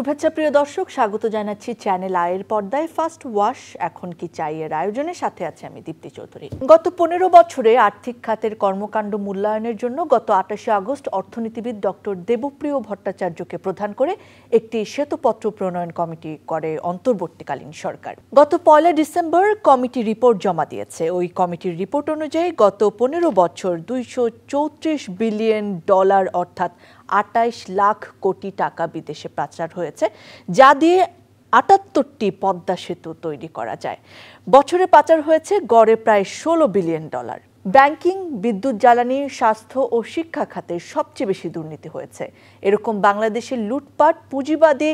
শুভেচ্ছা প্রিয় দর্শক, স্বাগত জানাচ্ছি চ্যানেল আয়ের পর্দায় ফার্স্ট ওয়াশ এখন কি চাই এর আয়োজনের সাথে আছে আমি দীপ্তি চৌধুরী। গত ১৫ বছরে আর্থিক খাতের কর্মকাণ্ড মূল্যায়নের জন্য গত ২৮ আগস্ট অর্থনীতিবিদ ডক্টর দেবপ্রিয় ভট্টাচার্যকে প্রধান করে একটি শ্বেতপত্র প্রণয়ন কমিটি করে অন্তর্বর্তীকালীন সরকার। গত ১ ডিসেম্বর কমিটি রিপোর্ট জমা দিয়েছে। ওই কমিটির রিপোর্ট অনুযায়ী গত ১৫ বছর $২৩৪ বিলিয়ন অর্থাৎ ২৮ লাখ কোটি টাকা বিদেশে পাচার হয়েছে, যা দিয়ে ৭৮টি পদ্মা সেতু তৈরি করা যায়। বছরে পাচার হয়েছে গড়ে প্রায় $১৬ বিলিয়ন। ব্যাংকিং, বিদ্যুৎ জ্বালানি, স্বাস্থ্য ও শিক্ষা খাতে সবচেয়ে বেশি দুর্নীতি হয়েছে। এরকম বাংলাদেশের লুটপাট পুঁজিবাদী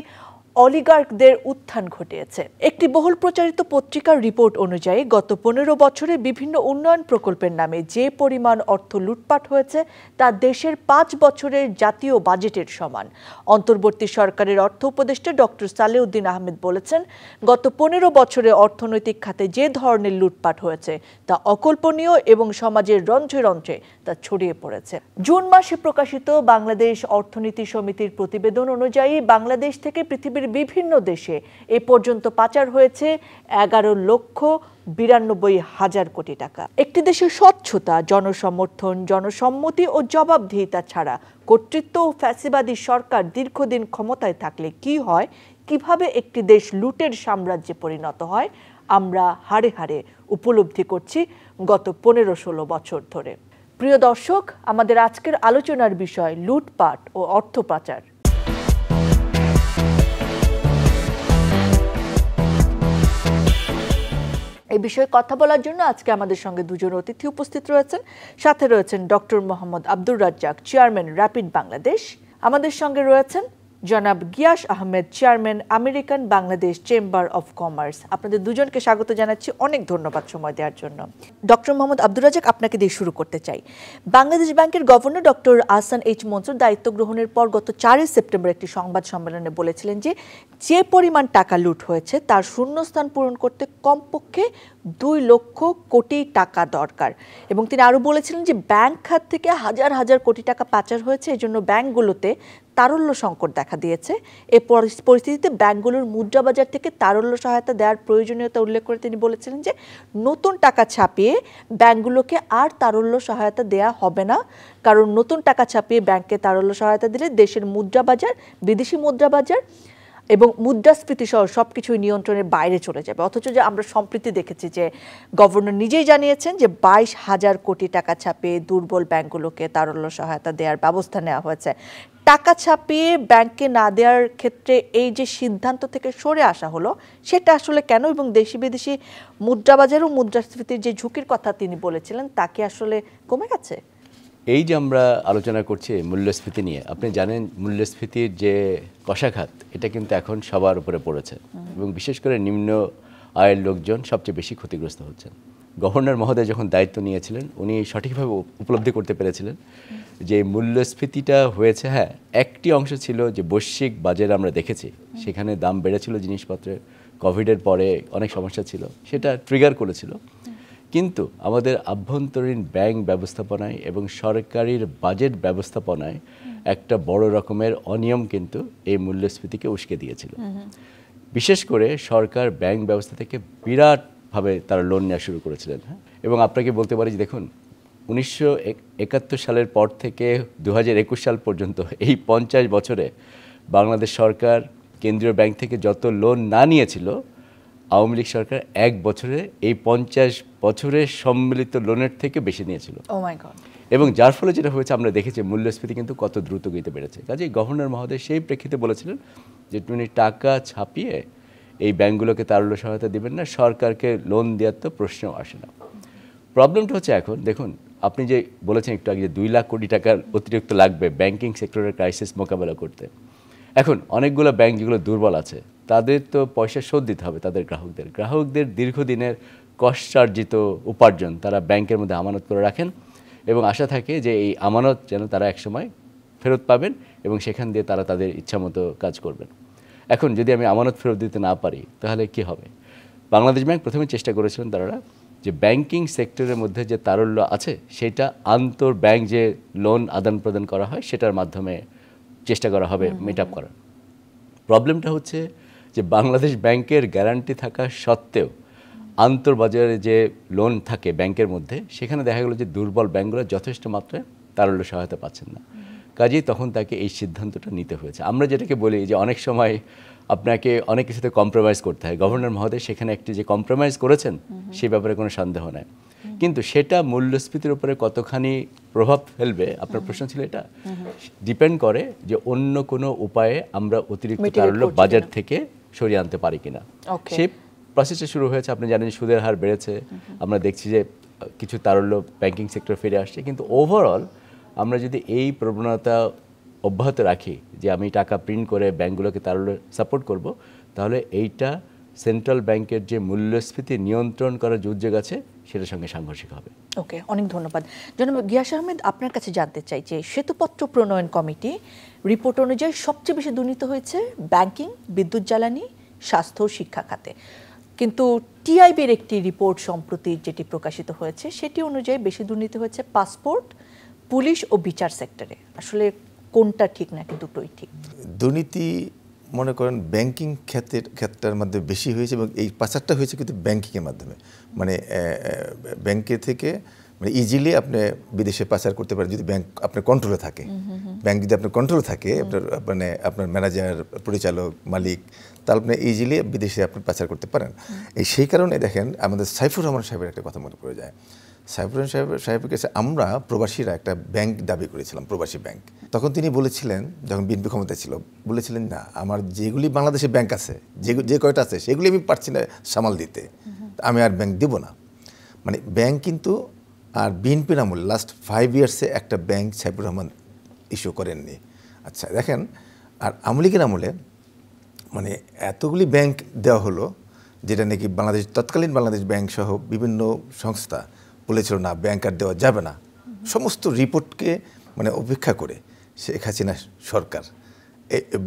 অলিগার্কদের উত্থান ঘটিয়েছে। একটি বহুল প্রচারিত পত্রিকার রিপোর্ট অনুযায়ী গত ১৫ বছরে বিভিন্ন উন্নয়ন প্রকল্পের নামে যে পরিমাণ অর্থ লুটপাট হয়েছে তা দেশের ৫ বছরের জাতীয় বাজেটের সমান। অন্তর্বর্তী সরকারের অর্থ উপদেষ্টা ডক্টর সালেউদ্দিন আহমেদ বলেছেন, গত ১৫ বছরে অর্থনৈতিক খাতে যে ধরনের লুটপাট হয়েছে তা অকল্পনীয় এবং সমাজের রন্ধ্রে রন্ধ্রে তা ছড়িয়ে পড়েছে। জুন মাসে প্রকাশিত বাংলাদেশ অর্থনীতি সমিতির প্রতিবেদন অনুযায়ী বাংলাদেশ থেকে পৃথিবীর বিভিন্ন দেশে এ পর্যন্ত পাচার হয়েছে ১১,৯২,হাজার কোটি টাকা। একটি দেশের স্বচ্ছতা, জনসমর্থন, জনসম্মতি ও জবাবদিহিতা ছাড়া কর্তৃত্ব ও ফ্যাসিবাদী সরকার দীর্ঘদিন ক্ষমতায় থাকলে কি হয়, কিভাবে একটি দেশ লুটের সাম্রাজ্যে পরিণত হয়, আমরা হাড়ে হাড়ে উপলব্ধি করছি গত ১৫-১৬ বছর ধরে। প্রিয় দর্শক, আমাদের আজকের আলোচনার বিষয় লুটপাট ও অর্থ পাচার। এই বিষয়ে কথা বলার জন্য আজকে আমাদের সঙ্গে দুজন অতিথি উপস্থিত রয়েছেন। সাথে রয়েছেন doctor Mohammad Abdur Razzak, chairman rapid Bangladesh. আমাদের সঙ্গে রয়েছেন জনাব Gias Ahmed, chairman American Bangladesh chamber of commerce. আপনাদের দুজনকে স্বাগত জানাচ্ছি, অনেক ধন্যবাদ সময় দেওয়ার জন্য। ডক্টর মোহাম্মদ আব্দুর রাজ্জাক, আপনাকে দিয়ে শুরু করতে চাই। বাংলাদেশ ব্যাংকের governor doctor Ahsan H Mansur দায়িত্ব গ্রহণের পর গত ৪ সেপ্টেম্বর একটি সংবাদ সম্মেলনে বলেছিলেন যে পরিমাণ টাকা লুট হয়েছে তার শূন্যস্থান পূরণ করতে কমপক্ষে ২ লক্ষ কোটি টাকা দরকার। এবং তিনি আরও বলেছিলেন যে ব্যাংক খাত থেকে হাজার হাজার কোটি টাকা পাচার হয়েছে, এজন্য ব্যাংকগুলোতে তারল্য সংকট দেখা দিয়েছে। এই পরিস্থিতিতে ব্যাংকগুলোর মুদ্রাবাজার থেকে তারল্য সহায়তা দেওয়ার প্রয়োজনীয়তা উল্লেখ করে তিনি বলেছিলেন যে নতুন টাকা ছাপিয়ে ব্যাংকগুলোকে আর তারল্য সহায়তা দেওয়া হবে না, কারণ নতুন টাকা ছাপিয়ে ব্যাংককে তারল্য সহায়তা দিলে দেশের মুদ্রাবাজার, বিদেশি মুদ্রাবাজার এবং মুদ্রাস্ফীতি সহ সবকিছুই নিয়ন্ত্রণের বাইরে চলে যাবে। অথচ যে আমরা সম্প্রতি দেখেছি যে গভর্নর নিজেই জানিয়েছেন যে ২২,০০০ কোটি টাকা ছাপিয়ে দুর্বল ব্যাংকগুলোকে তারল্য সহায়তা দেওয়ার ব্যবস্থা নেওয়া হয়েছে। টাকা ছাপিয়ে ব্যাংকে না দেওয়ার ক্ষেত্রে এই যে সিদ্ধান্ত থেকে সরে আসা হলো, সেটা আসলে কেন, এবং দেশি বিদেশি মুদ্রাবাজার ও মুদ্রাস্ফীতির যে ঝুঁকির কথা তিনি বলেছিলেন তা কি আসলে কমে গেছে? এই যে আমরা আলোচনা করছি মূল্যস্ফীতি নিয়ে, আপনি জানেন মূল্যস্ফীতির যে কষাঘাত এটা কিন্তু এখন সবার উপরে পড়েছে এবং বিশেষ করে নিম্ন আয়ের লোকজন সবচেয়ে বেশি ক্ষতিগ্রস্ত হচ্ছেন। গভর্নর মহোদয় যখন দায়িত্ব নিয়েছিলেন উনি সঠিকভাবে উপলব্ধি করতে পেরেছিলেন যে মূল্যস্ফীতিটা হয়েছে, হ্যাঁ একটি অংশ ছিল যে বৈশ্বিক বাজারে আমরা দেখেছি সেখানে দাম বেড়েছিল জিনিসপত্রের, কোভিডের পরে অনেক সমস্যা ছিল, সেটা ট্রিগার করেছিল। কিন্তু আমাদের আভ্যন্তরীণ ব্যাংক ব্যবস্থাপনায় এবং সরকারির বাজেট ব্যবস্থাপনায় একটা বড় রকমের অনিয়ম কিন্তু এই মূল্যস্ফীতিকে উস্কে দিয়েছিল। বিশেষ করে সরকার ব্যাংক ব্যবস্থা থেকে বিরাটভাবে তারা লোন নেওয়া শুরু করেছিলেন। এবং আপনাকে বলতে পারি যে দেখুন ১৯৭১ সালের পর থেকে ২০২১ সাল পর্যন্ত এই ৫০ বছরে বাংলাদেশ সরকার কেন্দ্রীয় ব্যাংক থেকে যত লোন না নিয়েছিল, আওয়ামী লীগ সরকার এক বছরে এই ৫০ বছরের সম্মিলিত লোনের থেকে বেশি নিয়েছিল। এবং যার ফলে যেটা হয়েছে আমরা দেখেছি মূল্যস্ফীতি কিন্তু কত দ্রুত গতিতে বেড়েছে। কাজেই গভর্নর মহোদয় সেই প্রেক্ষিতে বলেছিলেন যে তুমি টাকা ছাপিয়ে এই ব্যাংকগুলোকে তারল্য সহায়তা দিবেন না, সরকারকে লোন দেওয়ার তো প্রশ্ন আসে না। প্রবলেমটা হচ্ছে এখন দেখুন, আপনি যে বলেছেন একটু আগে যে ২ লাখ কোটি টাকার অতিরিক্ত লাগবে ব্যাংকিং সেক্টরের ক্রাইসিস মোকাবেলা করতে। এখন অনেকগুলো ব্যাংক যেগুলো দুর্বল আছে তাদের তো পয়সা শোধ দিতে হবে তাদের গ্রাহকদের দীর্ঘদিনের কষ্টার্জিত উপার্জন তারা ব্যাংকের মধ্যে আমানত করে রাখেন এবং আশা থাকে যে এই আমানত যেন তারা একসময় ফেরত পাবেন এবং সেখান দিয়ে তারা তাদের ইচ্ছামতো কাজ করবেন। এখন যদি আমি আমানত ফেরত দিতে না পারি তাহলে কি হবে? বাংলাদেশ ব্যাংক প্রথমে চেষ্টা করেছিলেন তারা যে ব্যাংকিং সেক্টরের মধ্যে যে তারল্য আছে সেটা আন্তর ব্যাংক যে লোন আদান প্রদান করা হয় সেটার মাধ্যমে চেষ্টা করা হবে মিট আপ করার। প্রবলেমটা হচ্ছে যে বাংলাদেশ ব্যাংকের গ্যারান্টি থাকা সত্ত্বেও আন্তর্বাজারে যে লোন থাকে ব্যাংকের মধ্যে, সেখানে দেখা গেলো যে দুর্বল ব্যাংকগুলো যথেষ্ট মাত্রায় তারল্য সহায়তা পাচ্ছেন না। কাজেই তখন তাকে এই সিদ্ধান্তটা নিতে হয়েছে। আমরা যেটাকে বলি যে অনেক সময় আপনাকে অনেক কিছুতে কম্প্রোমাইজ করতে হয়। গভর্নর মহোদয় সেখানে একটি যে কম্প্রোমাইজ করেছেন সেই ব্যাপারে কোনো সন্দেহ নাই, কিন্তু সেটা মূল্যস্ফীতির উপরে কতখানি প্রভাব ফেলবে, আপনার প্রশ্ন ছিল এটা, ডিপেন্ড করে যে অন্য কোনো উপায়ে আমরা অতিরিক্ত তারল্য বাজার থেকে সরিয়ে আনতে পারি কিনা। সেই প্রসেসটা শুরু হয়েছে। আপনি জানেন সুদের হার বেড়েছে, আমরা দেখছি যে কিছু তারল্য ব্যাংকিং সেক্টর ফিরে আসছে, কিন্তু ওভারঅল আমরা যদি এই প্রবণতা অব্যাহত রাখি যে আমি টাকা প্রিন্ট করে ব্যাংকগুলোকে তারল্য সাপোর্ট করব, তাহলে এইটা সেন্ট্রাল ব্যাংকের যে মূল্যস্ফীতি নিয়ন্ত্রণ করার যে উদ্যোগ আছে সেটার সঙ্গে সাংঘর্ষিক হবে। ওকে, অনেক ধন্যবাদ। জনাব গিয়াস আহমেদ, আপনার কাছে জানতে চাই যে শ্বেতপত্র প্রণয়ন কমিটি রিপোর্ট অনুযায়ী সবচেয়ে বেশি দুর্নীতি হয়েছে ব্যাংকিং, বিদ্যুৎ জ্বালানি, স্বাস্থ্য ও শিক্ষা খাতে, কিন্তু টিআইবির একটি রিপোর্ট সম্প্রতি যেটি প্রকাশিত হয়েছে সেটি অনুযায়ী বেশি দুর্নীতি হয়েছে পাসপোর্ট, পুলিশ ও বিচার সেক্টরে। আসলে কোনটা ঠিক নাকি দুটোই ঠিক? দুর্নীতি মনে করেন ব্যাংকিং ক্ষেত্রের মধ্যে বেশি হয়েছে, এবং এই পাচারটা হয়েছে কিন্তু ব্যাংকিংয়ের মাধ্যমে। মানে ব্যাংকের থেকে মানে ইজিলি আপনি বিদেশে পাচার করতে পারেন যদি ব্যাংক আপনার কন্ট্রোলে থাকে। ব্যাংক যদি আপনার কন্ট্রোলে থাকে, আপনার মানে আপনার ম্যানেজার, পরিচালক, মালিক, তাহলে আপনি ইজিলি বিদেশে আপনি পাচার করতে পারেন। সেই কারণে দেখেন আমাদের সাইফুর রহমান সাহেবের একটা কথা মনে পড়ে যায়। সাইফুর রহমান সাহেবের কাছে আমরা প্রবাসীরা একটা ব্যাংক দাবি করেছিলাম, প্রবাসী ব্যাংক। তখন তিনি বলেছিলেন, যখন বিএনপি ক্ষমতায় ছিল, বলেছিলেন না, আমার যেগুলি বাংলাদেশে ব্যাংক আছে, যে কয়টা আছে সেগুলি আমি পারছি না সামাল দিতে, আমি আর ব্যাংক দেব না। মানে ব্যাংক কিন্তু আর বিএনপির আমলে লাস্ট 5 ইয়ার্সে একটা ব্যাংক সাইফুর রহমান ইস্যু করেননি। আচ্ছা দেখেন, আর আওয়ামী লীগের আমলে মানে এতগুলি ব্যাংক দেওয়া হলো, যেটা নাকি বাংলাদেশ, তৎকালীন বাংলাদেশ ব্যাংক সহ বিভিন্ন সংস্থা বলেছিল না, ব্যাংক আর দেওয়া যাবে না। সমস্ত রিপোর্টকে মানে উপেক্ষা করে শেখ হাসিনা সরকার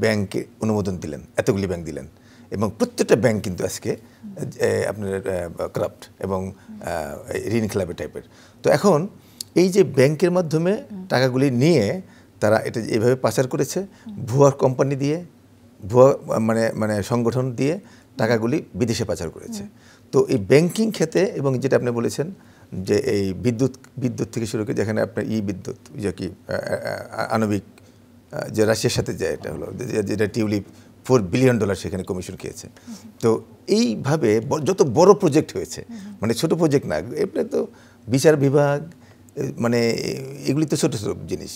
ব্যাংকে অনুমোদন দিলেন, এতগুলি ব্যাংক দিলেন, এবং প্রত্যেকটা ব্যাংক কিন্তু আজকে আপনার করাপ্ট এবং ঋণ খেলাপি টাইপের। তো এখন এই যে ব্যাংকের মাধ্যমে টাকাগুলি নিয়ে তারা এটা এইভাবে পাচার করেছে, ভুয়া কোম্পানি দিয়ে, ভুয়া মানে সংগঠন দিয়ে টাকাগুলি বিদেশে পাচার করেছে। তো এই ব্যাংকিং ক্ষেত্রে, এবং যেটা আপনি বলেছেন যে এই বিদ্যুৎ থেকে শুরু করে, যেখানে আপনার বিদ্যুৎ যে কি আণবিক যে রাশিয়ার সাথে যায়, এটা হলো যেটা টিউলিপ $4 বিলিয়ন সেখানে কমিশন খেয়েছে। তো এইভাবে যত বড় প্রজেক্ট হয়েছে, মানে ছোট প্রজেক্ট না, এটা তো বিচার বিভাগ, মানে এগুলি তো ছোট ছোট জিনিস,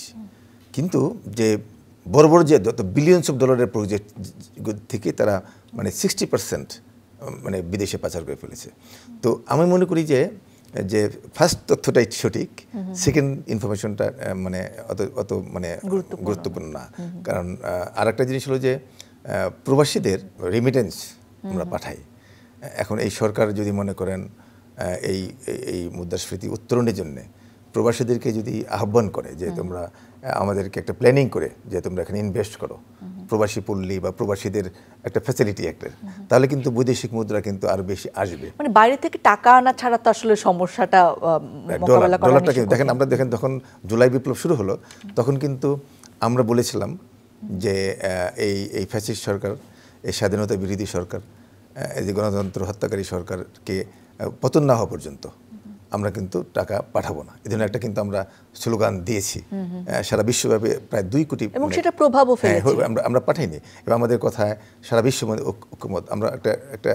কিন্তু যে বড় বড় যে যত বিলিয়নস অফ ডলারের প্রজেক্ট থেকে তারা মানে 60% মানে বিদেশে পাচার করে ফেলেছে। তো আমি মনে করি যে ফার্স্ট তথ্যটাই সঠিক, সেকেন্ড ইনফরমেশনটা মানে অত মানে গুরুত্বপূর্ণ না। কারণ আর একটা জিনিস হলো যে প্রবাসীদের রেমিটেন্স আমরা পাঠাই। এখন এই সরকার যদি মনে করেন এই মুদ্রাস্ফীতি উত্তরণের জন্য প্রবাসীদেরকে যদি আহ্বান করে যে তোমরা আমাদেরকে একটা প্ল্যানিং করে যে তোমরা এখানে ইনভেস্ট করো, প্রবাসী পল্লী বা প্রবাসীদের একটা ফ্যাসিলিটি একটা, তাহলে কিন্তু বৈদেশিক মুদ্রা কিন্তু আরো বেশি আসবে। মানে বাইরে থেকে টাকা আনা ছাড়া তো আসলে সমস্যাটা মোকাবেলা করা ডলারটা কিন্তু দেখেন, আমরা দেখেন তখন জুলাই বিপ্লব শুরু হলো, তখন কিন্তু আমরা বলেছিলাম যে এই ফ্যাসিস্ট সরকার, এই স্বাধীনতা বিরোধী সরকার, এই যে গণতন্ত্র হত্যাকারী সরকারকে পতন না হওয়া পর্যন্ত আমরা কিন্তু টাকা পাঠাবো না। এই জন্য একটা কিন্তু আমরা স্লোগান দিয়েছি সারা বিশ্বব্যাপী, প্রায় 2 কোটি, এবং সেটা প্রভাবও ফেলেছে। আমরা পাঠাইনি, এবং আমাদের কথায় সারা বিশ্ব ঐক্যমত। আমরা একটা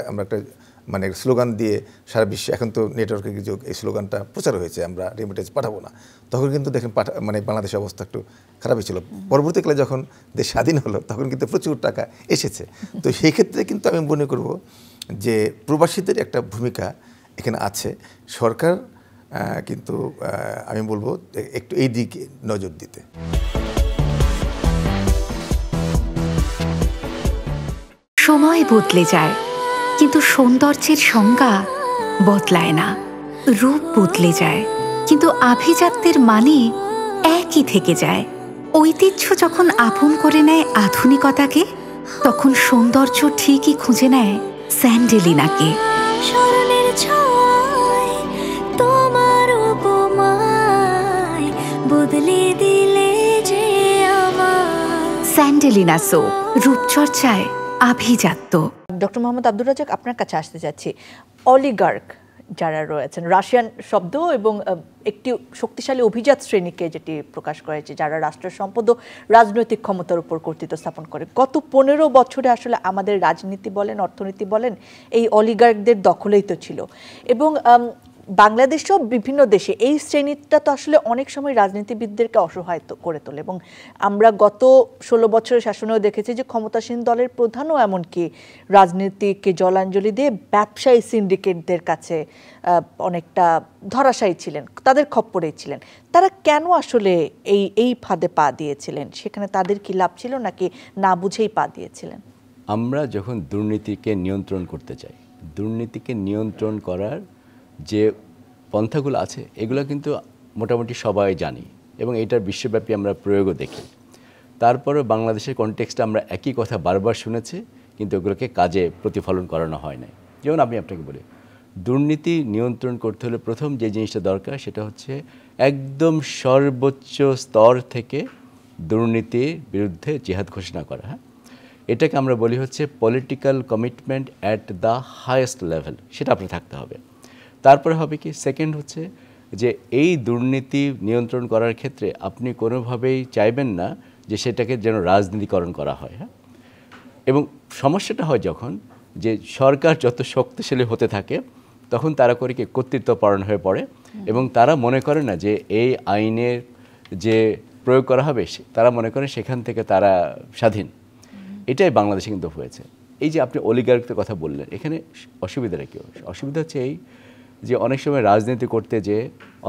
মানে স্লোগান দিয়ে সারা বিশ্বে, এখন তো নেটওয়ার্কের যুগ, এই স্লোগানটা প্রচার হয়েছে, আমরা রেমিটেন্স পাঠাবো না। তখন কিন্তু দেখেন মানে বাংলাদেশের অবস্থা একটু খারাপই ছিল। পরবর্তীকালে যখন দেশ স্বাধীন হলো তখন কিন্তু প্রচুর টাকা এসেছে। তো সেই ক্ষেত্রে কিন্তু আমি মনে করব যে প্রবাসীদের একটা ভূমিকা এখানে আছে। সরকার কিন্তু আমি বলবো একটু এই দিকে নজর দিতে। সময় বদলে যায়, কিন্তু সৌন্দর্যের সংজ্ঞা বদলায় না। রূপ বদলে যায়, কিন্তু আভিজাত্যের মানে একই থেকে যায়। ঐতিহ্য যখন আপন করে নেয় আধুনিকতাকে, তখন সৌন্দর্য ঠিকই খুঁজে নেয় স্যান্ডেলিনাকে। স্মরণের ছোঁয়ায় তোমার উপমায় বদলে দিলে যে আমার। স্যান্ডেলিনা সো, রূপচর্চায় আভিজাত্য। ডক্টর মোহাম্মদ আব্দুর রাজ্জাক, আপনার কাছে আসতে চাচ্ছি। অলিগার্ক যারা রয়েছেন, রাশিয়ান শব্দ এবং একটি শক্তিশালী অভিজাত শ্রেণীকে যেটি প্রকাশ করেছে, যারা রাষ্ট্র সম্পদ ও রাজনৈতিক ক্ষমতার উপর কর্তৃত্ব স্থাপন করে। গত 15 বছরে আসলে আমাদের রাজনীতি বলেন, অর্থনীতি বলেন, এই অলিগার্কদের দখলেই তো ছিল। এবং বাংলাদেশেও বিভিন্ন দেশে এই শ্রেণীটা তো আসলে অনেক সময় রাজনীতিবিদদেরকে অসহায় করে তোলে। এবং আমরা গত 16 বছরের শাসনেও দেখেছি যে ক্ষমতাসীন দলের প্রধানও এমনকি রাজনীতিকে জলাঞ্জলি দিয়ে ব্যবসায়ী সিন্ডিকেটদের কাছে অনেকটা ধরাশায়ী ছিলেন, তাদের খপ্পরেই ছিলেন। তারা কেন আসলে এই ফাঁদে পা দিয়েছিলেন? সেখানে তাদের কি লাভ ছিল, নাকি না বুঝেই পা দিয়েছিলেন? আমরা যখন দুর্নীতিকে নিয়ন্ত্রণ করতে চাই, দুর্নীতিকে নিয়ন্ত্রণ করার যে পন্থাগুলো আছে এগুলো কিন্তু মোটামুটি সবাই জানি এবং এটার বিশ্বব্যাপী আমরা প্রয়োগও দেখি। তারপরে বাংলাদেশের কনটেক্সটে আমরা একই কথা বারবার শুনেছি, কিন্তু এগুলোকে কাজে প্রতিফলন করানো হয় নাই। যেমন আমি আপনাকে বলি, দুর্নীতি নিয়ন্ত্রণ করতে হলে প্রথম যে জিনিসটা দরকার সেটা হচ্ছে একদম সর্বোচ্চ স্তর থেকে দুর্নীতির বিরুদ্ধে জিহাদ ঘোষণা করা। হ্যাঁ, এটাকে আমরা বলি হচ্ছে political commitment at the highest level, সেটা আপনার থাকতে হবে। তারপরে হবে কি, সেকেন্ড হচ্ছে যে এই দুর্নীতি নিয়ন্ত্রণ করার ক্ষেত্রে আপনি কোনোভাবেই চাইবেন না যে সেটাকে যেন রাজনীতিকরণ করা হয়। হ্যাঁ, এবং সমস্যাটা হয় যখন যে সরকার যত শক্তিশালী হতে থাকে তখন তারা করে কি কর্তৃত্বপরায়ণ হয়ে পড়ে এবং তারা মনে করে না যে এই আইনের যে প্রয়োগ করা হবে তারা মনে করে সেখান থেকে তারা স্বাধীন। এটাই বাংলাদেশে কিন্তু হয়েছে। এই যে আপনি অলিগার্কদের কথা বললেন, এখানে অসুবিধাটা কী? অসুবিধা হচ্ছে এই যে অনেক সময় রাজনীতি করতে যে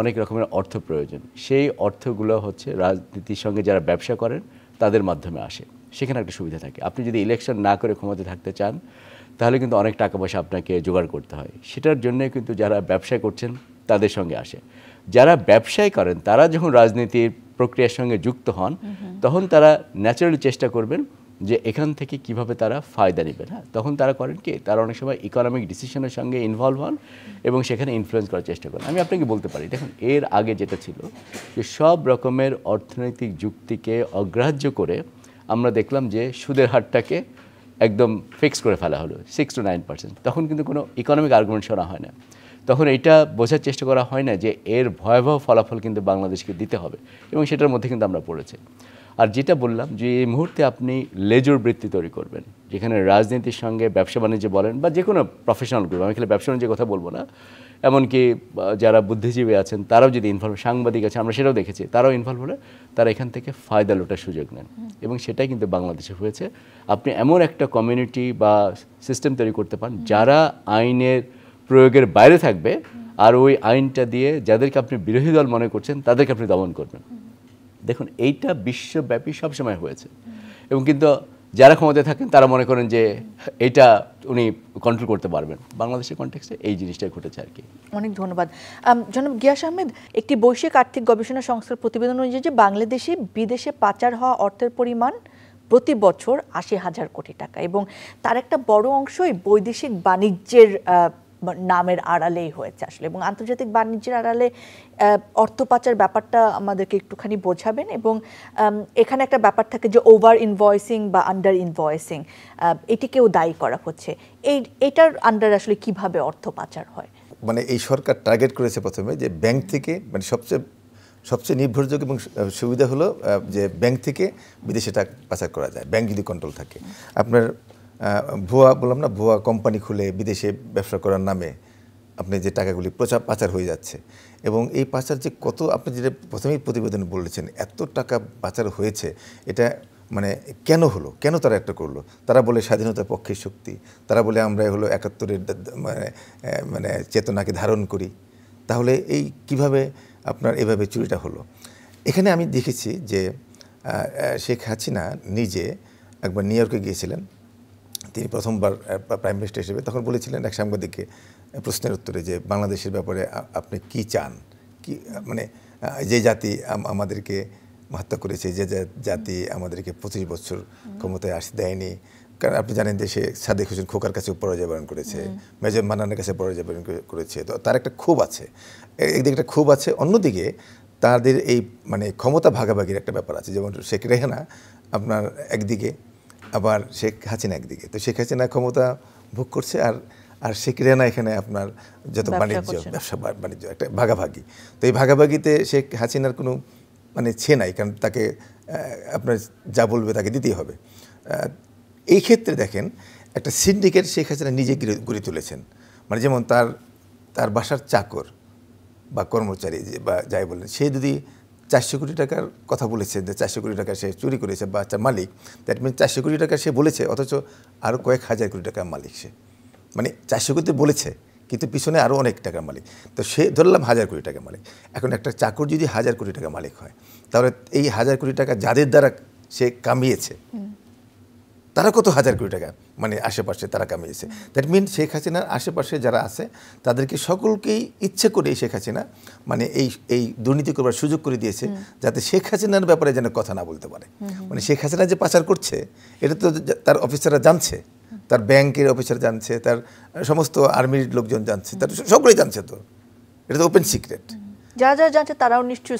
অনেক রকমের অর্থ প্রয়োজন, সেই অর্থগুলো হচ্ছে রাজনীতির সঙ্গে যারা ব্যবসা করেন তাদের মাধ্যমে আসে। সেখানে একটা সুবিধা থাকে। আপনি যদি ইলেকশন না করে ক্ষমতায় থাকতে চান তাহলে কিন্তু অনেক টাকা পয়সা আপনাকে জোগাড় করতে হয়। সেটার জন্যে কিন্তু যারা ব্যবসা করছেন তাদের সঙ্গে আসে। যারা ব্যবসায় করেন তারা যখন রাজনীতির প্রক্রিয়ার সঙ্গে যুক্ত হন তখন তারা ন্যাচারালি চেষ্টা করবেন যে এখান থেকে কিভাবে তারা ফায়দা নেবেন। হ্যাঁ, তখন তারা করেন কি, তারা অনেক সময় ইকোনমিক ডিসিশনের সঙ্গে ইনভলভ হন এবং সেখানে ইনফ্লুয়েন্স করার চেষ্টা করেন। আমি আপনাকে বলতে পারি, দেখুন এর আগে যেটা ছিল যে সব রকমের অর্থনৈতিক যুক্তিকে অগ্রাহ্য করে আমরা দেখলাম যে সুদের হারটাকে একদম ফিক্স করে ফেলা হলো 6 to 9%। তখন কিন্তু কোনো ইকোনমিক আর্গুমেন্ট শোনা হয় না। তখন এটা বোঝার চেষ্টা করা হয় না যে এর ভয়াবহ ফলাফল কিন্তু বাংলাদেশকে দিতে হবে, এবং সেটার মধ্যে কিন্তু আমরা পড়েছি। আর যেটা বললাম যে এই মুহূর্তে আপনি লেজুর বৃত্তি তৈরি করবেন, যেখানে রাজনীতির সঙ্গে ব্যবসা বাণিজ্য বলেন বা যে কোনো প্রফেশনাল গ্রুপ, আমি খালি ব্যবসা বাণিজ্যের কথা বলবো না, এমনকি যারা বুদ্ধিজীবী আছেন তারাও যদি ইনভলভ, সাংবাদিক আছে আমরা সেটাও দেখেছি, তারাও ইনভলভ হলে তারা এখান থেকে ফায়দা লোটার সুযোগ নেন। এবং সেটাই কিন্তু বাংলাদেশে হয়েছে। আপনি এমন একটা কমিউনিটি বা সিস্টেম তৈরি করতে পারেন যারা আইনের প্রয়োগের বাইরে থাকবে, আর ওই আইনটা দিয়ে যাদেরকে আপনি বিরোধী দল মনে করছেন তাদেরকে আপনি দমন করবেন। দেখুন এইটা বিশ্বব্যাপী সবসময় হয়েছে, এবং কিন্তু যারা ক্ষমতায় থাকেন তারা মনে করেন যে এটা উনি কন্ট্রোল করতে পারবেন। বাংলাদেশের কনটেক্সটে এই জিনিসটাই ঘটেছে আর কি। অনেক ধন্যবাদ। জনাব গিয়াস আহমেদ, একটি বৈশ্বিক আর্থিক গবেষণা সংস্থার প্রতিবেদন অনুযায়ী যে বাংলাদেশে বিদেশে পাচার হওয়া অর্থের পরিমাণ প্রতি বছর 80,000 কোটি টাকা, এবং তার একটা বড় অংশই বৈদেশিক বাণিজ্যের নামের আড়ালেই হয়েছে আসলে। এবং আন্তর্জাতিক বাণিজ্যের আড়ালে অর্থ পাচার ব্যাপারটা আমাদেরকে একটুখানি বোঝাবেন। এবং এখানে একটা ব্যাপার থাকে যে ওভার ইনভয়েসিং বা আন্ডার ইনভয়েসিং, এটিকেও দায়ী করা হচ্ছে। এটার আন্ডার আসলে কিভাবে অর্থ পাচার হয়? মানে এই সরকার টার্গেট করেছে প্রথমে যে ব্যাংক থেকে, মানে সবচেয়ে নির্ভরযোগ্য এবং সুবিধা হলো যে ব্যাংক থেকে বিদেশে টাকা পাচার করা যায়, ব্যাংক যদি কন্ট্রোল থাকে। আপনার বললাম না, ভুয়া কোম্পানি খুলে বিদেশে ব্যবসা করার নামে আপনি যে টাকাগুলি পাচার হয়ে যাচ্ছে, এবং এই পাচার যে কত, আপনি যেটা প্রথমেই প্রতিবেদন বলেছেন এত টাকা পাচার হয়েছে, এটা মানে কেন হলো, কেন তারা একটা করলো? তারা বলে স্বাধীনতার পক্ষের শক্তি, তারা বলে আমরা হলো 71-এর মানে চেতনাকে ধারণ করি। তাহলে এই কিভাবে আপনার এভাবে চুরিটা হলো? এখানে আমি দেখেছি যে শেখ হাসিনা নিজে একবার নিউ ইয়র্কে গিয়েছিলেন, তিনি প্রথমবার প্রাইম মিনিস্টার হিসেবে, তখন বলেছিলেন এক সাংবাদিককে প্রশ্নের উত্তরে যে বাংলাদেশের ব্যাপারে আপনি কি চান, কি মানে যে জাতি আমাদেরকে হত্যা করেছে, যে জাতি আমাদেরকে 25 বছর ক্ষমতায় আসতে দেয়নি, কারণ আপনি জানেন যে সে সাদেক হোসেন খোকার কাছে পরাজয় বরণ করেছে, মেজর মান্নানের কাছে পরাজয় বরণ করেছে, তো তার একটা ক্ষোভ আছে, একদিকে একটা ক্ষোভ আছে, অন্যদিকে তাদের এই মানে ক্ষমতা ভাগাভাগির একটা ব্যাপার আছে। যেমন শেখ রেহানা আপনার একদিকে আবার শেখ হাসিনা একদিকে। তো শেখ হাসিনা ক্ষমতা ভোগ করছে, আর আর শেখ রেহানা এখানে আপনার যত ব্যবসা বাণিজ্য একটা ভাগাভাগি। তো এই ভাগাভাগিতে শেখ হাসিনার কোনো মানে নাই, কারণ তাকে আপনার যা বলবে তাকে দিতেই হবে। এই ক্ষেত্রে দেখেন একটা সিন্ডিকেট শেখ হাসিনা নিজে গড়ে তুলেছেন। মানে যেমন তার বাসার চাকর বা কর্মচারী বা যাই বলেন, সে যদি 400 কোটি টাকার কথা বলেছে, যে 400 কোটি টাকা সে চুরি করেছে বা তার মালিক, দ্যাট মিন 400 কোটি টাকা সে বলেছে, অথচ আরও কয়েক হাজার কোটি টাকার মালিক সে। মানে 400 কোটি বলেছে কিন্তু পিছনে আরও অনেক টাকার মালিক। তো সে ধরলাম 1000 কোটি টাকার মালিক। এখন একটা চাকর যদি 1000 কোটি টাকা মালিক হয়, তাহলে এই 1000 কোটি টাকা যাদের দ্বারা সে কামিয়েছে, তারা কত হাজার কোটি টাকা মানে আশেপাশে তারা কামিয়েছে। দ্যাট মিন শেখ হাসিনার আশেপাশে যারা আছে তাদেরকে সকলকেই ইচ্ছে করে শেখ হাসিনা মানে এই দুর্নীতি করবার সুযোগ করে দিয়েছে, যাতে শেখ হাসিনার ব্যাপারে যেন কথা না বলতে পারে। মানে শেখ হাসিনা যে পাচার করছে এটা তো তার অফিসাররা জানছে, তার ব্যাংকের অফিসার জানছে, তার সমস্ত আর্মির লোকজন জানছে, তার সকলেই জানছে। তো এটা তো ওপেন সিক্রেট। যারা যারা জানছে তারাও নিশ্চয়ই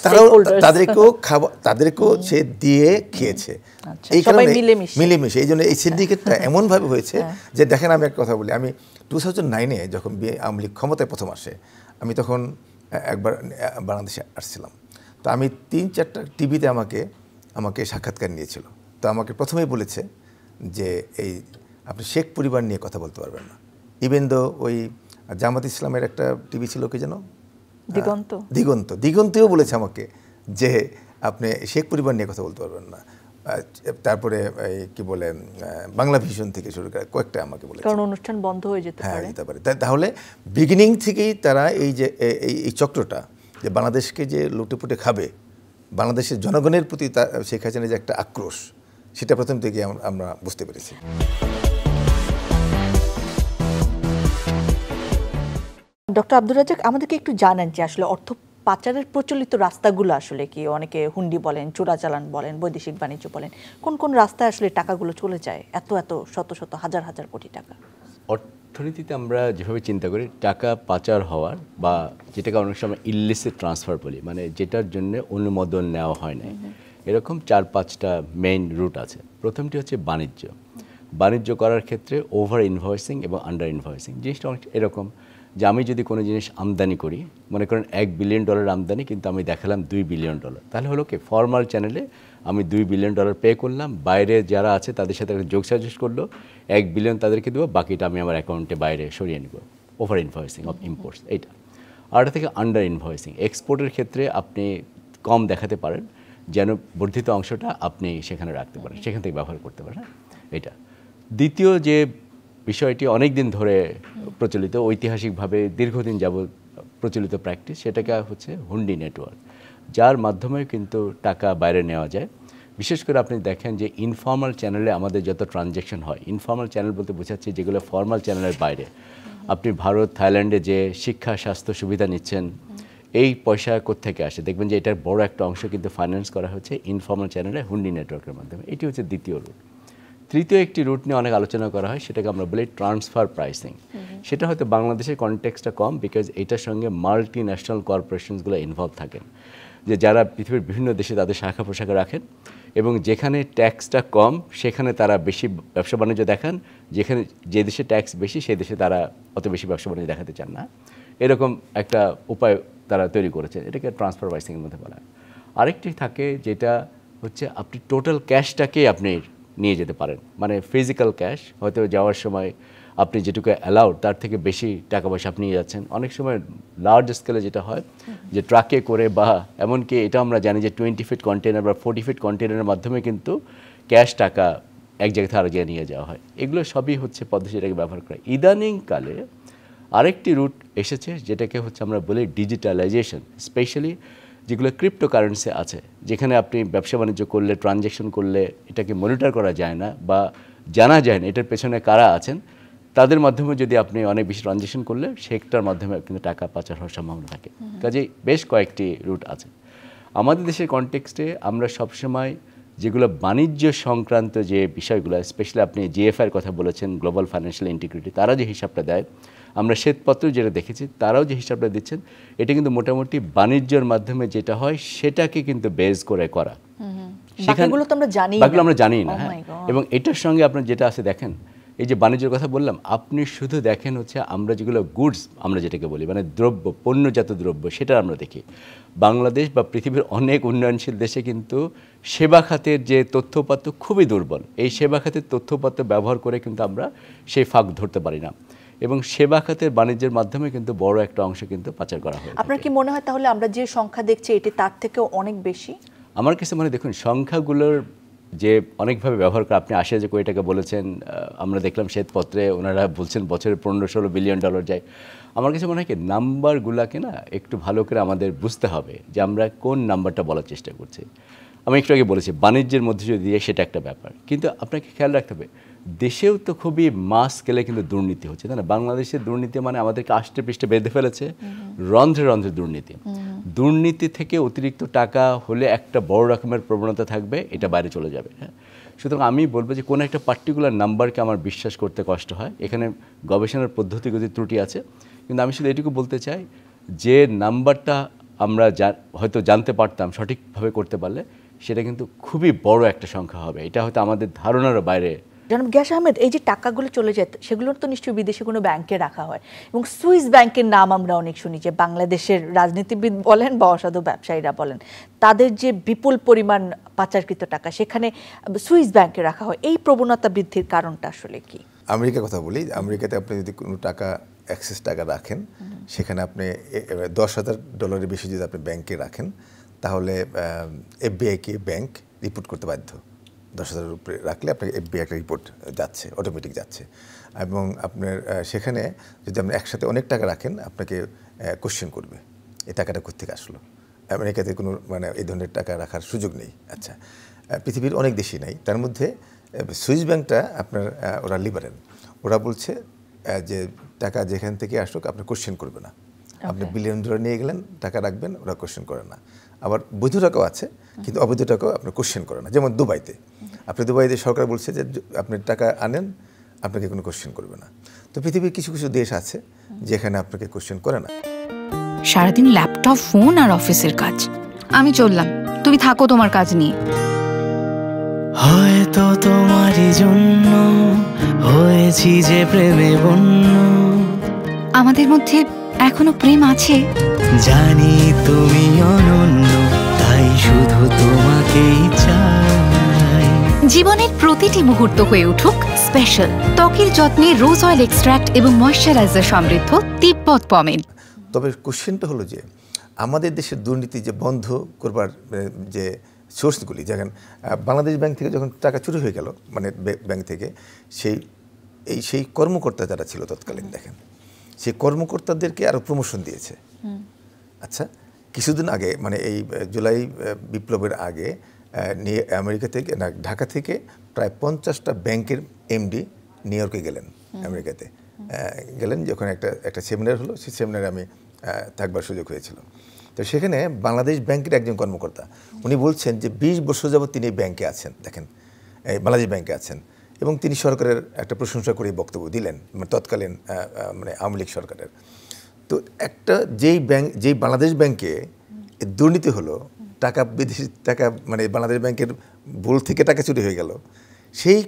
তাদেরকেও সে দিয়ে খেয়েছে। এই কারণে মিলেমিশে এই জন্য এই সিন্ডিকেটটা এমনভাবে হয়েছে যে দেখেন, আমি একটা কথা বলি, আমি 2009-এ যখন আওয়ামী লীগ ক্ষমতায় প্রথম আসে, আমি তখন একবার বাংলাদেশে আসছিলাম। তো আমি 3-4টা টিভিতে আমাকে সাক্ষাৎকার নিয়েছিল। তো আমাকে প্রথমেই বলেছে যে এই আপনি শেখ পরিবার নিয়ে কথা বলতে পারবেন না। ইভেন দো ওই জামাত ইসলামের একটা টিভি ছিল কি যেন, দিগন্তেও বলেছে আমাকে যে আপনি শেখ পরিবার নিয়ে কথা বলতে পারবেন না। তারপরে কি বলে বাংলা ভিশন থেকে শুরু করে কয়েকটা আমাকে বলেছে, কারণ অনুষ্ঠান বন্ধ হয়ে যেতে পারে। তাহলে বিগিনিং থেকেই তারা এই যে এই চক্রটা যে বাংলাদেশকে যে লুটেপুটে খাবে, বাংলাদেশের জনগণের প্রতি শেখ হাসিনার যে একটা আক্রোশ, সেটা প্রথম থেকে আমরা বুঝতে পেরেছি। ডক্টর আব্দুর রাজ্জাক, আমাদেরকে একটু জানেন যে আসলে অর্থ পাচারের প্রচলিত রাস্তাগুলো আসলে কি? অনেকে হুন্ডি বলেন, চোরাচালান বলেন, বৈদেশিক বাণিজ্য বলেন, কোন কোন রাস্তায় আসলে টাকাগুলো চলে যায়, এত শত শত হাজার হাজার কোটি টাকা? অর্থনীতিতে আমরা যেভাবে চিন্তা করি, টাকা পাচার হওয়ার বা যেটাকে অনেক সময় ইলিসিট ট্রান্সফার বলি, মানে যেটার জন্য অনুমোদন নেওয়া হয় না, এরকম 4-5টা মেইন রুট আছে। প্রথমটি হচ্ছে বাণিজ্য করার ক্ষেত্রে ওভার ইনভয়েসিং এবং আন্ডার ইনভয়েসিং। জিনিসটা অনেক এরকম যে আমি যদি কোনো জিনিস আমদানি করি, মনে করেন $1 বিলিয়ন আমদানি, কিন্তু আমি দেখালাম $2 বিলিয়ন, তাহলে হলো কি ফর্মাল চ্যানেলে আমি $2 বিলিয়ন পে করলাম, বাইরে যারা আছে তাদের সাথে একটা যোগ সাজেশ করলো, $1 বিলিয়ন তাদেরকে দেবো, বাকিটা আমি আমার অ্যাকাউন্টে বাইরে সরিয়ে নিব। ওভার ইনভয়েসিং অফ ইম্পোর্টস এইটা। আর এটা থেকে আন্ডার ইনভয়েসিং, এক্সপোর্টের ক্ষেত্রে আপনি কম দেখাতে পারেন যেন বর্ধিত অংশটা আপনি সেখানে রাখতে পারেন, সেখান থেকে ব্যবহার করতে পারেন। এটা দ্বিতীয় যে বিষয়টি অনেক দিন ধরে প্রচলিত, ঐতিহাসিকভাবে দীর্ঘদিন যাবৎ প্রচলিত প্র্যাকটিস, সেটাকে হচ্ছে হুন্ডি নেটওয়ার্ক, যার মাধ্যমে কিন্তু টাকা বাইরে নেওয়া যায়। বিশেষ করে আপনি দেখেন যে ইনফর্মাল চ্যানেলে আমাদের যত ট্রানজ্যাকশন হয়, ইনফর্মাল চ্যানেল বলতে বোঝাচ্ছে যেগুলো ফর্মাল চ্যানেলের বাইরে, আপনি ভারত, থাইল্যান্ডে যে শিক্ষা স্বাস্থ্য সুবিধা নিচ্ছেন, এই পয়সা কোত্থেকে আসে, দেখবেন যে এটার বড় একটা অংশ কিন্তু ফাইন্যান্স করা হচ্ছে ইনফর্মাল চ্যানেলে হুন্ডি নেটওয়ার্কের মাধ্যমে। এটি হচ্ছে দ্বিতীয় রুট। তৃতীয় একটি রুট নিয়ে অনেক আলোচনা করা হয়, সেটাকে আমরা বলি ট্রান্সফার প্রাইসিং। সেটা হয়তো বাংলাদেশের কনটেক্সটটা কম, বিকজ এটার সঙ্গে মাল্টি ন্যাশনাল কর্পোরেশনসগুলো ইনভলভ থাকেন, যে যারা পৃথিবীর বিভিন্ন দেশে তাদের শাখা প্রশাখা রাখেন, এবং যেখানে ট্যাক্সটা কম সেখানে তারা বেশি ব্যবসা বাণিজ্য দেখান, যেখানে যে দেশে ট্যাক্স বেশি সেই দেশে তারা অত বেশি ব্যবসা বাণিজ্য দেখাতে চান না। এরকম একটা উপায় তারা তৈরি করেছে, এটাকে ট্রান্সফার প্রাইসিংয়ের মধ্যে বলা হয়। আরেকটি থাকে যেটা হচ্ছে আপনি টোটাল ক্যাশটাকে আপনি নিয়ে যেতে পারেন, মানে ফিজিক্যাল ক্যাশ, হয়তো যাওয়ার সময় আপনি যেটুকু অ্যালাউড তার থেকে বেশি টাকা পয়সা আপনি নিয়ে যাচ্ছেন। অনেক সময় লার্জ স্কেলে যেটা হয় যে ট্রাকে করে, বা এমনকি এটা আমরা জানি যে 20 ফিট কন্টেনার বা 40 ফিট কন্টেনারের মাধ্যমে কিন্তু ক্যাশ টাকা এক জায়গা থেকে আরেক জায়গায় নিয়ে যাওয়া হয়। এগুলো সবই হচ্ছে পদ্ধতিটাকে ব্যবহার করে। ইদানিংকালে আরেকটি রুট এসেছে যেটাকে হচ্ছে আমরা বলি ডিজিটালাইজেশন, স্পেশালি যেগুলো ক্রিপ্টোকারেন্সি আছে, যেখানে আপনি ব্যবসা বাণিজ্য করলে, ট্রানজ্যাকশন করলে এটাকে মনিটর করা যায় না বা জানা যায় না এটার পেছনে কারা আছেন, তাদের মাধ্যমে যদি আপনি অনেক বেশি ট্রানজ্যাকশন করলে সেটার মাধ্যমে কিন্তু টাকা পাচার হওয়ার সম্ভাবনা থাকে। কাজেই বেশ কয়েকটি রুট আছে। আমাদের দেশের কনটেক্সটে আমরা সবসময় যেগুলো বাণিজ্য সংক্রান্ত যে বিষয়গুলো, স্পেশালি আপনি জিএফআইয়ের কথা বলেছেন, গ্লোবাল ফাইন্যান্সিয়াল ইন্টিগ্রিটি, তারা যে হিসাবটা দেয়, আমরা শ্বেতপত্র যেটা দেখেছি তারাও যে হিসাবটা দিচ্ছেন, এটা কিন্তু মোটামুটি বাণিজ্যের মাধ্যমে যেটা হয় সেটাকে কিন্তু বেস করে করা, বাকিগুলো তো আমরা জানি না। বাকিগুলো আমরা জানি না, Oh হ্যাঁ। my God. এবং এটার সঙ্গে আপনার যেটা আছে দেখেন, এই যে বাণিজ্যের কথা বললাম, আপনি শুধু দেখেন হচ্ছে আমরা যেগুলো গুডস আমরা যেটাকে বলি, মানে দ্রব্য, পণ্যজাত দ্রব্য, সেটা আমরা দেখি। বাংলাদেশ বা পৃথিবীর অনেক উন্নয়নশীল দেশে কিন্তু সেবা খাতের যে তথ্যপাত্র খুবই দুর্বল। এই সেবা খাতের তথ্যপাত্র ব্যবহার করে কিন্তু আমরা সেই ফাঁক ধরতে পারি না, এবং সেবা খাতের বাণিজ্যের মাধ্যমে কিন্তু বড় একটা অংশ কিন্তু পাচার করা হয়। আপনার কি মনে হয় তাহলে আমরা যে সংখ্যা দেখছি এটি তার থেকেও অনেক বেশি? আমার কাছে মনে হয়, দেখুন, সংখ্যাগুলোর যে অনেকভাবে ব্যবহার করে, আপনি ৮০,০০০ কোটি টাকা বলেছেন, আমরা দেখলাম শ্বেতপত্রে ওনারা বলছেন বছরে ১৫-১৬ বিলিয়ন ডলার যায়। আমার কাছে মনে হয় কি, নাম্বারগুলোকে না একটু ভালো করে আমাদের বুঝতে হবে যে আমরা কোন নাম্বারটা বলার চেষ্টা করছি। আমি একটু আগে বলেছি বাণিজ্যের মধ্যে যদি দিয়ে সেটা একটা ব্যাপার, কিন্তু আপনাকে খেয়াল রাখতে হবে দেশেও তো খুবই মাস স্কেলে কিন্তু দুর্নীতি হচ্ছে, তাই না? বাংলাদেশের দুর্নীতি মানে আমাদেরকে আষ্টে পৃষ্ঠে বেঁধে ফেলেছে, রন্ধ্রে রন্ধ্রে দুর্নীতি। দুর্নীতি থেকে অতিরিক্ত টাকা হলে একটা বড় রকমের প্রবণতা থাকবে, এটা বাইরে চলে যাবে, হ্যাঁ। সুতরাং আমি বলবো যে কোনো একটা পার্টিকুলার নাম্বারকে আমার বিশ্বাস করতে কষ্ট হয়, এখানে গবেষণার পদ্ধতিগত ত্রুটি আছে। কিন্তু আমি শুধু এটুকু বলতে চাই যে নাম্বারটা আমরা হয়তো জানতে পারতাম, সঠিকভাবে করতে পারলে সেটা কিন্তু খুবই বড় একটা সংখ্যা হবে। এটা হয়তো আমাদের ধারণারও বাইরে। জনাব গিয়াস আহমেদ, এই যে টাকাগুলো চলে যায় সেগুলো তো নিশ্চয়ই বিদেশে কোনো ব্যাংকে রাখা হয়, এবং সুইস ব্যাংকের নাম আমরা অনেক শুনি, যে বাংলাদেশের রাজনীতিবিদ বলেন বা অসাধু ব্যবসায়ীরা বলেন, তাদের যে বিপুল পরিমাণ পাচারকৃত টাকা সেখানে সুইস ব্যাংকে রাখা হয়। এই প্রবণতা বৃদ্ধির কারণটা আসলে কি? আমেরিকার কথা বলি, আমেরিকাতে আপনি যদি কোনো টাকা অ্যাক্সেস টাকা রাখেন, সেখানে আপনি $10,000 বেশি যদি আপনি ব্যাংকে রাখেন, তাহলে এফবিআইকে ব্যাংক রিপোর্ট করতে বাধ্য। 10,000 উপরে রাখলে আপনাকে এফবিআই একটা রিপোর্ট যাচ্ছে, অটোমেটিক যাচ্ছে। এবং আপনার সেখানে যদি আপনি একসাথে অনেক টাকা রাখেন, আপনাকে কোশ্চেন করবে এই টাকাটা কোত্থেকে আসলো। আমেরিকাতে কোনো মানে এই ধরনের টাকা রাখার সুযোগ নেই। আচ্ছা, পৃথিবীর অনেক দেশই নাই, তার মধ্যে সুইস ব্যাংকটা আপনার ওরা লিবারেল, ওরা বলছে যে টাকা যেখান থেকে আসুক আপনি কোশ্চেন করবে না। আপনি বিলিয়ন ডলার নিয়ে গেলেন, টাকা রাখবেন, ওরা কোশ্চেন করে না। আবার বৈধ টাকাও আছে, কিন্তু অবৈধ টাকাও আপনি কোশ্চেন করে না। যেমন দুবাইতে, আপনি দুবাইতে সরকার বলছে যে আপনি টাকা আনেন, আপনাকে কোনো কোশ্চেন করবে না। তো পৃথিবীর কিছু কিছু দেশ আছে যেখানে আপনাকে কোশ্চেন করে না। সারাদিন ল্যাপটপ, ফোন আর অফিসের কাজ। আমি চললাম, তুমি থাকো তোমার কাজ নিয়ে। হয়তো তোমারই জন্য হয়েছি যে প্রেমে বন্য। আমাদের মধ্যে এখনো প্রেম আছে। জানি তুমি অনন্য, তাই শুধু তোমাকেই চাই। জীবনের প্রতিটি মুহূর্ত হয়ে উঠুক স্পেশাল। ত্বকের যত্নে রোজ অয়েল এক্সট্রাক্ট এবং ময়শ্চারাইজার সমৃদ্ধ তিব্বত পমেড। তবে কোশ্চেনটা হলো যে আমাদের দেশের দুর্নীতি যে বন্ধ করবার যে সোর্সগুলি, যেমন বাংলাদেশ ব্যাংক থেকে যখন টাকা চুরি হয়ে গেল, মানে ব্যাংক থেকে সেই কর্মকর্তা যারা ছিল তৎকালীন, দেখেন সেই কর্মকর্তাদেরকে আরও প্রমোশন দিয়েছে। আচ্ছা, কিছুদিন আগে মানে এই জুলাই বিপ্লবের আগে আমেরিকা থেকে না ঢাকা থেকে প্রায় 50টা ব্যাংকের এমডি নিউ ইয়র্কে গেলেন, আমেরিকাতে গেলেন, যখন একটা সেমিনার হলো, সেই সেমিনারে আমি থাকবার সুযোগ হয়েছিল। তো সেখানে বাংলাদেশ ব্যাংকের একজন কর্মকর্তা উনি বলছেন যে 20 বছর যাবত তিনি ব্যাংকে আছেন, দেখেন এই বাংলাদেশ ব্যাংকে আছেন, এবং তিনি সরকারের একটা প্রশংসা করে বক্তব্য দিলেন, মানে তৎকালীন মানে আওয়ামী লীগ সরকারের। তো একটা যেই বাংলাদেশ ব্যাংকে দুর্নীতি হলো, টাকা বিদেশি টাকা মানে বাংলাদেশ ব্যাংকের ভুল থেকে টাকা চুরি হয়ে গেল, সেই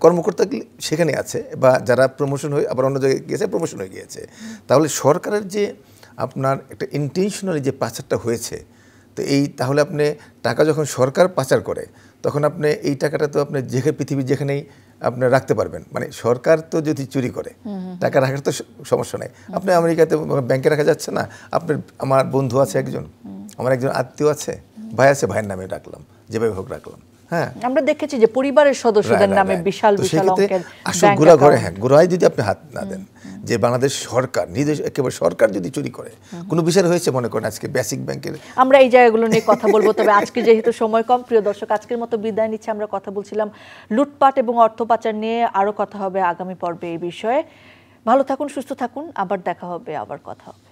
কর্মকর্তা সেখানে আছে, বা যারা প্রমোশন হয়ে আবার অন্য জায়গায় গিয়েছে, প্রমোশন হয়ে গিয়েছে। তাহলে সরকারের যে আপনার একটা ইন্টেনশনালি যে পাচারটা হয়েছে, তো তাহলে আপনি টাকা যখন সরকার পাচার করে, তখন আপনি এই টাকাটা তো আপনি পৃথিবীর যেখানেই আপনি রাখতে পারবেন। মানে সরকার তো যদি চুরি করে, টাকা রাখার তো সমস্যা নেই। আপনি আমেরিকাতে ব্যাংকে রাখা যাচ্ছে না, আমার বন্ধু আছে একজন, আমার একজন আত্মীয় আছে, ভাই আছে, ভাইয়ের নামে রাখলাম, যেভাবে হোক রাখলাম। হ্যাঁ, আমরা দেখেছি যে পরিবারের সদস্যদের নামে বিশাল বিশাল অঙ্কের ব্যাংক অ্যাকাউন্ট। গোড়ায় যদি আপনি হাত না দেন, যে বাংলাদেশ সরকার নিজে একেবারে সরকার যদি চুরি করে, কোনো বিচার হয়েছে মনে করেন আজকে বেসিক ব্যাংকের, আমরা এই জায়গাগুলো নিয়ে কথা বলবো। তবে আজকে যেহেতু সময় কম, প্রিয় দর্শক, আজকের মতো বিদায় নিচ্ছে। আমরা কথা বলছিলাম লুটপাট এবং অর্থ পাচার নিয়ে, আরো কথা হবে আগামী পর্বে এই বিষয়ে। ভালো থাকুন, সুস্থ থাকুন, আবার দেখা হবে, আবার কথা হবে।